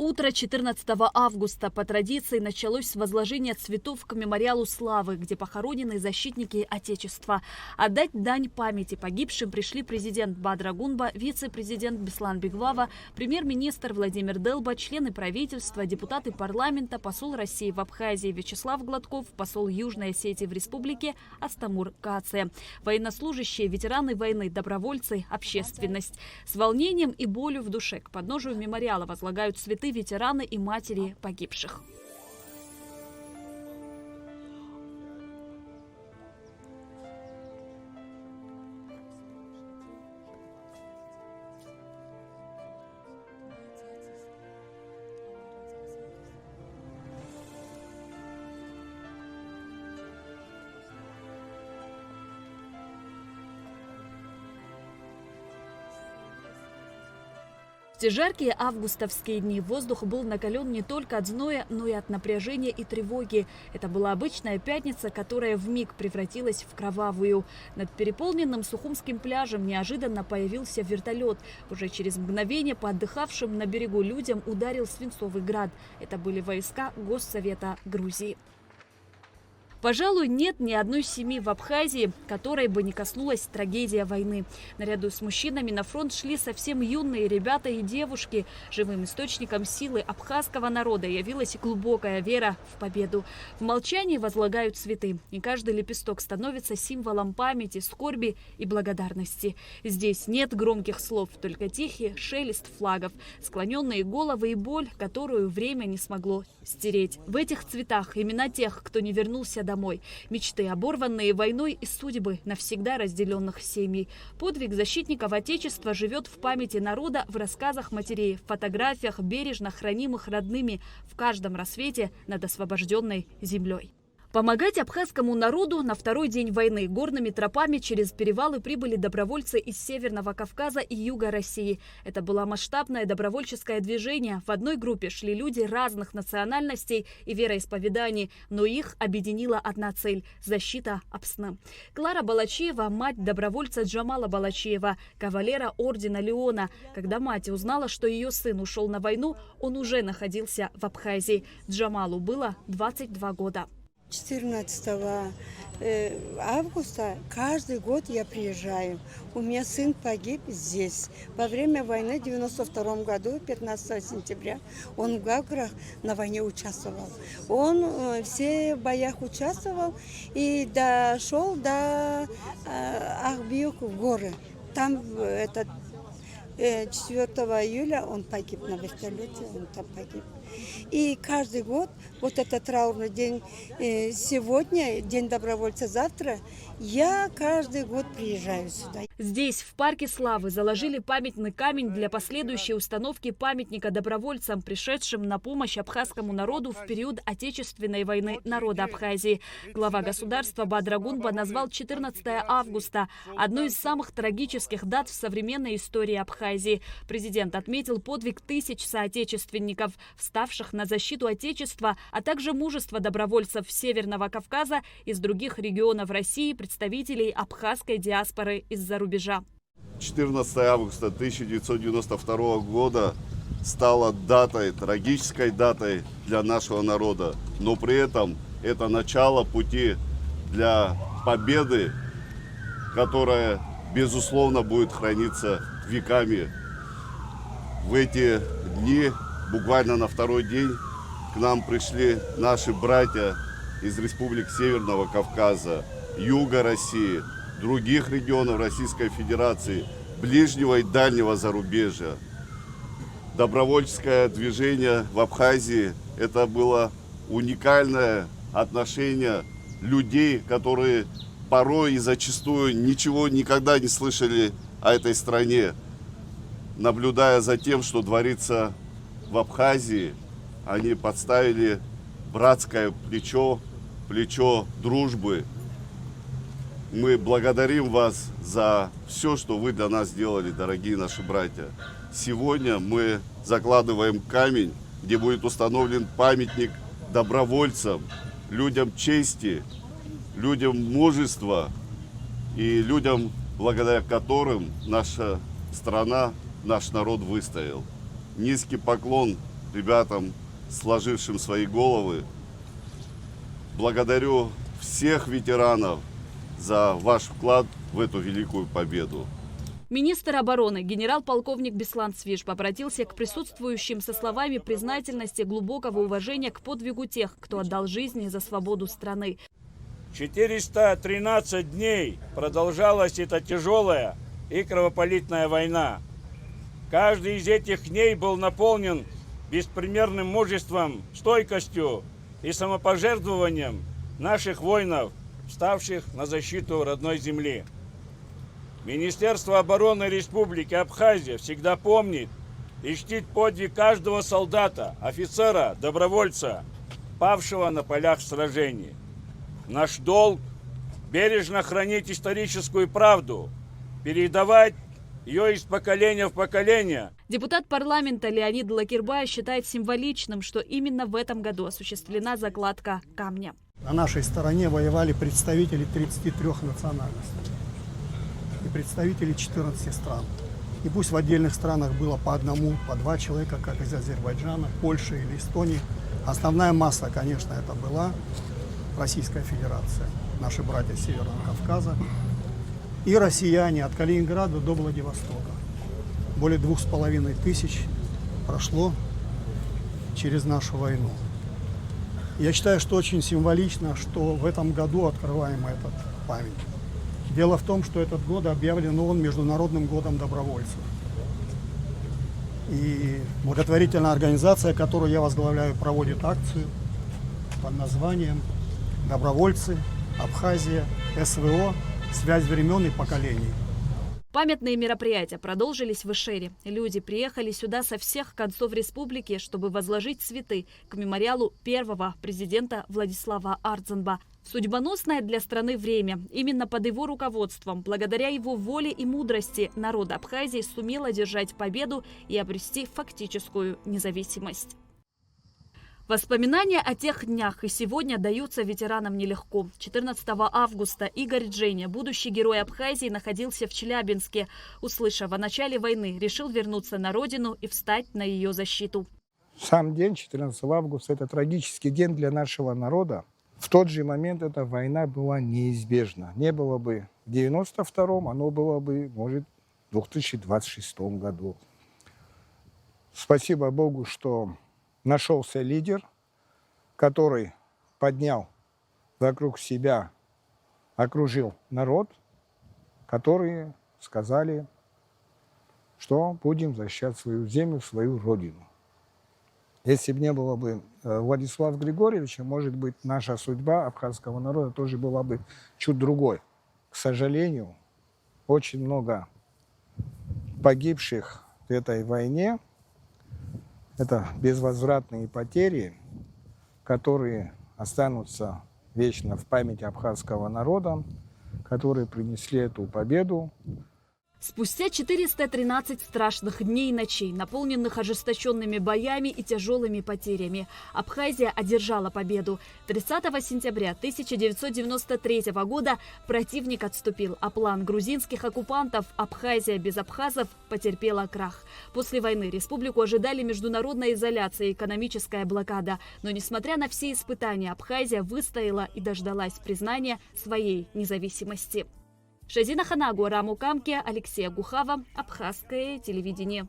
Утро 14 августа по традиции началось с возложения цветов к мемориалу славы, где похоронены защитники Отечества. Отдать дань памяти погибшим пришли президент Бадра Гунба, вице-президент Беслан Беглава, премьер-министр Владимир Делба, члены правительства, депутаты парламента, посол России в Абхазии Вячеслав Гладков, посол Южной Осетии в республике Астамур Кация, военнослужащие, ветераны войны, добровольцы, общественность. С волнением и болью в душе к подножию мемориала возлагают цветы ветераны и матери погибших. В те жаркие августовские дни воздух был накален не только от зноя, но и от напряжения и тревоги. Это была обычная пятница, которая вмиг превратилась в кровавую. Над переполненным Сухумским пляжем неожиданно появился вертолет. Уже через мгновение по отдыхавшим на берегу людям ударил свинцовый град. Это были войска Госсовета Грузии. Пожалуй, нет ни одной семьи в Абхазии, которой бы не коснулась трагедия войны. Наряду с мужчинами на фронт шли совсем юные ребята и девушки. Живым источником силы абхазского народа явилась глубокая вера в победу. В молчании возлагают цветы, и каждый лепесток становится символом памяти, скорби и благодарности. Здесь нет громких слов, только тихий шелест флагов, склоненные головы и боль, которую время не смогло стереть. В этих цветах имена тех, кто не вернулся домой. Мечты, оборванные войной, и судьбы навсегда разделенных семей. Подвиг защитников Отечества живет в памяти народа, в рассказах матерей, в фотографиях, бережно хранимых родными в каждом рассвете над освобожденной землей. Помогать абхазскому народу на второй день войны горными тропами через перевалы прибыли добровольцы из Северного Кавказа и Юга России. Это было масштабное добровольческое движение. В одной группе шли люди разных национальностей и вероисповеданий, но их объединила одна цель – защита Апсны. Клара Балачиева – мать добровольца Джамала Балачиева, кавалера ордена Леона. Когда мать узнала, что ее сын ушел на войну, он уже находился в Абхазии. Джамалу было 22 года. 14 августа каждый год я приезжаю. У меня сын погиб здесь. Во время войны в 92 году, 15 сентября, он в Гаграх на войне участвовал. Он в всех боях участвовал и дошел до Ахбиюк в горы. Там 4 июля он погиб на вертолете, он там погиб. И каждый год, вот этот траурный день, сегодня, День добровольца, завтра, я каждый год приезжаю сюда. Здесь, в Парке Славы, заложили памятный камень для последующей установки памятника добровольцам, пришедшим на помощь абхазскому народу в период Отечественной войны народа Абхазии. Глава государства Бадра Гунба назвал 14 августа одной из самых трагических дат в современной истории Абхазии. Президент отметил подвиг тысяч соотечественников, вставших на защиту Отечества, а также мужество добровольцев Северного Кавказа из других регионов России, представителей абхазской диаспоры из-за рубежа. 14 августа 1992 года стала датой, трагической датой для нашего народа, но при этом это начало пути для победы, которая, безусловно, будет храниться веками. В эти дни, буквально на второй день, к нам пришли наши братья из республик Северного Кавказа, Юга России, других регионов Российской Федерации, ближнего и дальнего зарубежья. Добровольческое движение в Абхазии – это было уникальное отношение людей, которые порой и зачастую ничего никогда не слышали о этой стране. Наблюдая за тем, что творится в Абхазии, они подставили братское плечо, плечо дружбы. Мы благодарим вас за все, что вы для нас сделали, дорогие наши братья. Сегодня мы закладываем камень, где будет установлен памятник добровольцам, людям чести, людям мужества и людям, благодаря которым наша страна, наш народ выстоял. Низкий поклон ребятам, сложившим свои головы. Благодарю всех ветеранов за ваш вклад в эту великую победу. Министр обороны генерал-полковник Беслан Свиж обратился к присутствующим со словами признательности, глубокого уважения к подвигу тех, кто отдал жизни за свободу страны. 413 дней продолжалась эта тяжелая и кровопролитная война. Каждый из этих дней был наполнен беспримерным мужеством, стойкостью и самопожертвованием наших воинов, вставших на защиту родной земли. Министерство обороны Республики Абхазия всегда помнит и чтит подвиг каждого солдата, офицера, добровольца, павшего на полях сражений. Наш долг – бережно хранить историческую правду, передавать ее из поколения в поколение. Депутат парламента Леонид Лакирбай считает символичным, что именно в этом году осуществлена закладка камня. На нашей стороне воевали представители 33 национальностей и представители 14 стран. И пусть в отдельных странах было по одному, по два человека, как из Азербайджана, Польши или Эстонии, основная масса, конечно, это была Российская Федерация, наши братья с Северного Кавказа и россияне от Калининграда до Владивостока. Более 2500 прошло через нашу войну. Я считаю, что очень символично, что в этом году открываем этот память. Дело в том, что этот год объявлен он Международным годом добровольцев. И благотворительная организация, которую я возглавляю, проводит акцию под названием «Добровольцы, Абхазия, СВО. Связь времен и поколений». Памятные мероприятия продолжились в Ишере. Люди приехали сюда со всех концов республики, чтобы возложить цветы к мемориалу первого президента Владислава Ардзанба. Судьбоносное для страны время. Именно под его руководством, благодаря его воле и мудрости, народ Абхазии сумел одержать победу и обрести фактическую независимость. Воспоминания о тех днях и сегодня даются ветеранам нелегко. 14 августа Игорь Дженя, будущий герой Абхазии, находился в Челябинске. Услышав о начале войны, решил вернуться на родину и встать на ее защиту. Сам день, 14 августа, это трагический день для нашего народа. В тот же момент эта война была неизбежна. Не было бы в 92-м, оно было бы, может, в 2026 году. Спасибо Богу, что нашелся лидер, который поднял вокруг себя, окружил народ, которые сказали, что будем защищать свою землю, свою родину. Если бы не было бы Владислава Григорьевича, может быть, наша судьба абхазского народа тоже была бы чуть другой. К сожалению, очень много погибших в этой войне. Это безвозвратные потери, которые останутся вечно в памяти абхазского народа, которые принесли эту победу. Спустя 413 страшных дней и ночей, наполненных ожесточенными боями и тяжелыми потерями, Абхазия одержала победу. 30 сентября 1993 года противник отступил, а план грузинских оккупантов «Абхазия без абхазов» потерпела крах. После войны республику ожидали международная изоляция и экономическая блокада. Но несмотря на все испытания, Абхазия выстояла и дождалась признания своей независимости. Шазина Ханагу, Раму Камке, Алексея Гухава, Абхазское телевидение.